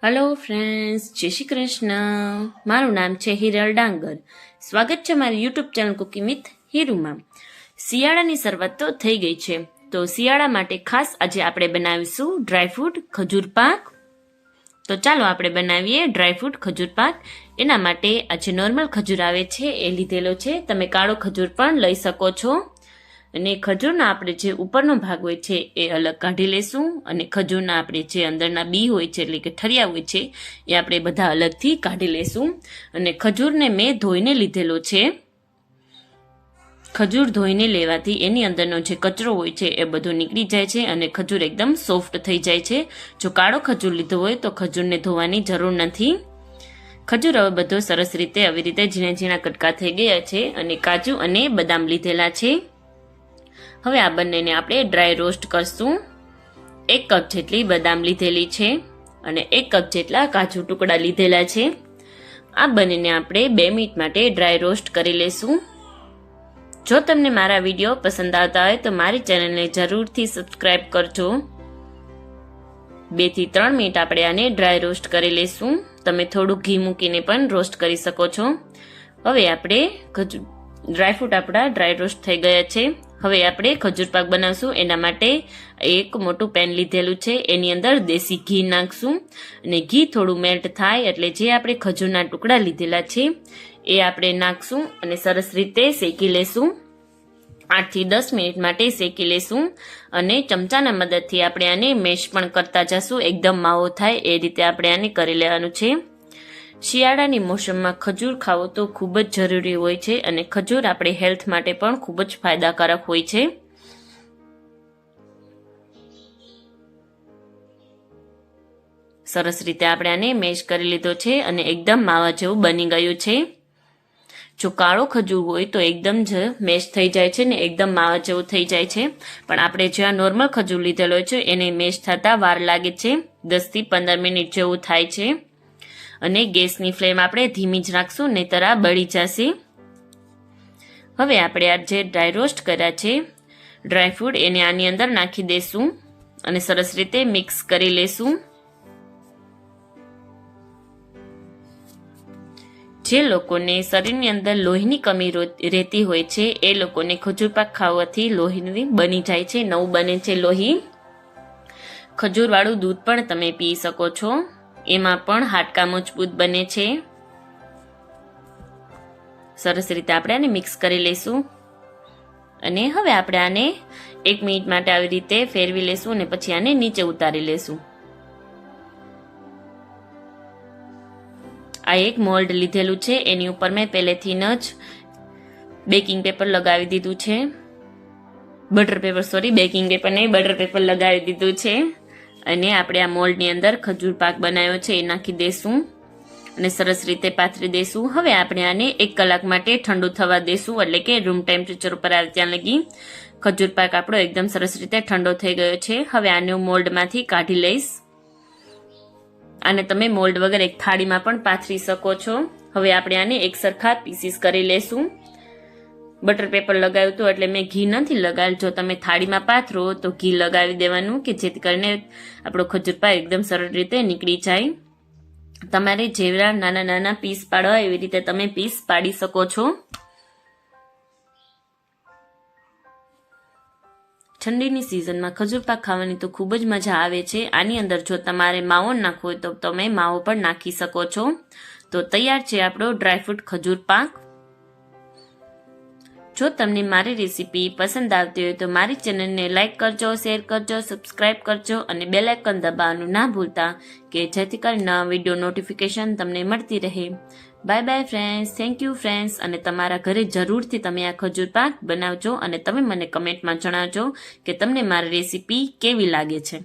Hello friends, જય શ્રી કૃષ્ણ. મારું નામ છે હિરલ ડાંગર. સ્વાગત છે મારી યુટ્યુબ ચેનલ કુકિંગ વિથ હીરુમાં. શિયાળાની શરૂઆત તો થઈ ગઈ છે, તો શિયાળા માટે ખાસ આજે આપણે બનાવીશું ડ્રાયફ્રૂટ ખજૂર પાક. તો ચાલો આપણે બનાવીએ ડ્રાયફ્રૂટ ખજૂર પાક. એના માટે આજે નોર્મલ ખજૂર આવે છે એ લીધેલો છે. તમે કાળો ખજૂર પણ લઈ શકો છો. અને ખજૂરના આપણે જે ઉપરનો ભાગ હોય છે એ અલગ કાઢી લેશું, અને ખજૂરના આપણે જે અંદરના બી હોય છે એટલે કે ઠરિયા હોય છે એ આપણે બધા અલગથી કાઢી લેશું. અને ખજૂરને મેં ધોઈને લીધેલો છે. ખજૂર ધોઈને લેવાથી એની અંદરનો જે કચરો હોય છે એ બધો નીકળી જાય છે અને ખજૂર એકદમ સોફ્ટ થઈ જાય છે. જો કાળો ખજૂર લીધો હોય તો ખજૂરને ધોવાની જરૂર નથી. ખજૂર હવે બધો સરસ રીતે આવી રીતે ઝીણા ઝીણા કટકા થઈ ગયા છે. અને કાજુ અને બદામ લીધેલા છે. હવે આ બંનેને આપણે ડ્રાય રોસ્ટ કરશું. 1 કપ જેટલી બદામ લીધેલી છે અને 1 કપ જેટલા કાજુ ટુકડા લીધેલા છે. આ બંનેને આપણે 2 મિનિટ માટે ડ્રાય રોસ્ટ કરી લેશું. જો તમને મારા વિડીયો પસંદ આવતા હોય તો મારી ચેનલને જરૂરથી સબસ્ક્રાઇબ કરજો. 2 થી 3 મિનિટ આપણે આને ડ્રાય રોસ્ટ કરી લેશું. તમે થોડું ઘી મૂકીને પણ રોસ્ટ કરી શકો છો. હવે આપણે ડ્રાયફ્રૂટ આપણા ડ્રાય રોસ્ટ થઈ ગયા છે. હવે આપણે ખજૂર પાક બનાવશું. એના માટે એક મોટું પેન લીધેલું છે. એની અંદર દેશી ઘી નાખશું અને ઘી થોડું મેલ્ટ થાય એટલે જે આપણે ખજૂરના ટુકડા લીધેલા છે એ આપણે નાખશું અને સરસ રીતે શેકી લેશું. 8 થી 10 મિનિટ માટે શેકી લેશું. અને ચમચાના મદદથી આપણે આને મેશ પણ કરતા જશું. એકદમ માવો થાય એ રીતે આપણે આને કરી લેવાનું છે. શિયાળાની મોસમમાં ખજૂર ખાવો તો ખૂબ જ જરૂરી હોય છે અને ખજૂર આપણે હેલ્થ માટે પણ ખૂબ જ ફાયદાકારક હોય છે. સરસ રીતે આપણે આને મેશ કરી લીધો છે અને એકદમ માવા જેવું બની ગયું છે. જો કાળો ખજૂર હોય તો એકદમ જ મેશ થઈ જાય છે ને એકદમ માવા જેવું થઈ જાય છે. પણ આપણે જે આ નોર્મલ ખજૂર લીધેલો છે એને મેશ થતા વાર લાગે છે. 10 થી 15 મિનિટ જેવું થાય છે. અને ગેસની ફ્લેમ આપણે ધીમી જ રાખશું, નહીંતર આ બળી જશે. હવે આપણે આ જે ડ્રાય રોસ્ટ કર્યા છે ડ્રાયફ્રૂટ એને આની અંદર નાખી દેશું અને સરસ રીતે મિક્સ કરી લેશું. જે લોકોને શરીરની અંદર લોહીની કમી રહેતી હોય છે એ લોકોને ખજૂર પાક ખાવાથી લોહી બની જાય છે, નવું બને છે લોહી. ખજૂરવાળું દૂધ પણ તમે પી શકો છો. એમાં પણ હાડકાં મજબૂત બને છે. સરસ રીતે આપણે આને મિક્સ કરી લઈશું. અને હવે આપણે આને 1 મિનિટ માટે આવી રીતે ફેરવી લેશું અને પછી આને નીચે ઉતારી લેશું. આ એક મોલ્ડ લીધેલું છે. એની ઉપર મેં પહેલેથી જ બેકિંગ પેપર લગાવી દીધું છે. બેકિંગ પેપર નહીં, બટર પેપર લગાવી દીધું છે. અને આપણે આ મોલ્ડની અંદર ખજૂર પાક બનાવ્યો છે એ નાખી દેશું અને સરસ રીતે પાથરી દેશું. હવે આપણે આને 1 કલાક માટે ઠંડુ થવા દેશું, એટલે કે રૂમ ટેમ્પરેચર ઉપર આવે ત્યાં લગી. ખજૂર પાક આપણો એકદમ સરસ રીતે ઠંડો થઈ ગયો છે. હવે આને હું મોલ્ડમાંથી કાઢી લઈશ. આને તમે મોલ્ડ વગર એક થાળીમાં પણ પાથરી શકો છો. હવે આપણે આને એક સરખા પીસીસ કરી લેશું. બટર પેપર લગાવ્યું હતું એટલે મેં ઘી નથી લગાવ્યું. જો તમે થાળીમાં પાથરો તો ઘી લગાવી દેવાનું કે જેથી કરીને આપણો ખજૂર પાક એકદમ સરળ રીતે નીકળી જાય. તમારે જેવડા નાના નાના પીસ પાડવા એવી રીતે તમે પીસ પાડી શકો છો. ઠંડીની સિઝનમાં ખજૂર પાક ખાવાની તો ખૂબ જ મજા આવે છે. આની અંદર જો તમારે માવો નાખવો હોય તો તમે માવો પણ નાખી શકો છો. તો તૈયાર છે આપણો ડ્રાયફ્રૂટ ખજૂર પાક. જો તમને મારી રેસીપી પસંદ આવતી હોય તો મારી ચેનલને લાઇક કરજો, શેર કરજો, સબસ્ક્રાઇબ કરજો અને બેલ આઇકન દબાવવાનું ના ભૂલતા કે જેથી કરીને નવા વિડીયો નોટિફિકેશન તમને મળતી રહે. Bye bye friends. Thank you friends. અને તમારા ઘરે જરૂરથી તમે આ ખજૂર પાક બનાવજો અને તમે મને કમેન્ટમાં જણાવજો કે તમને મારી રેસીપી કેવી લાગે છે.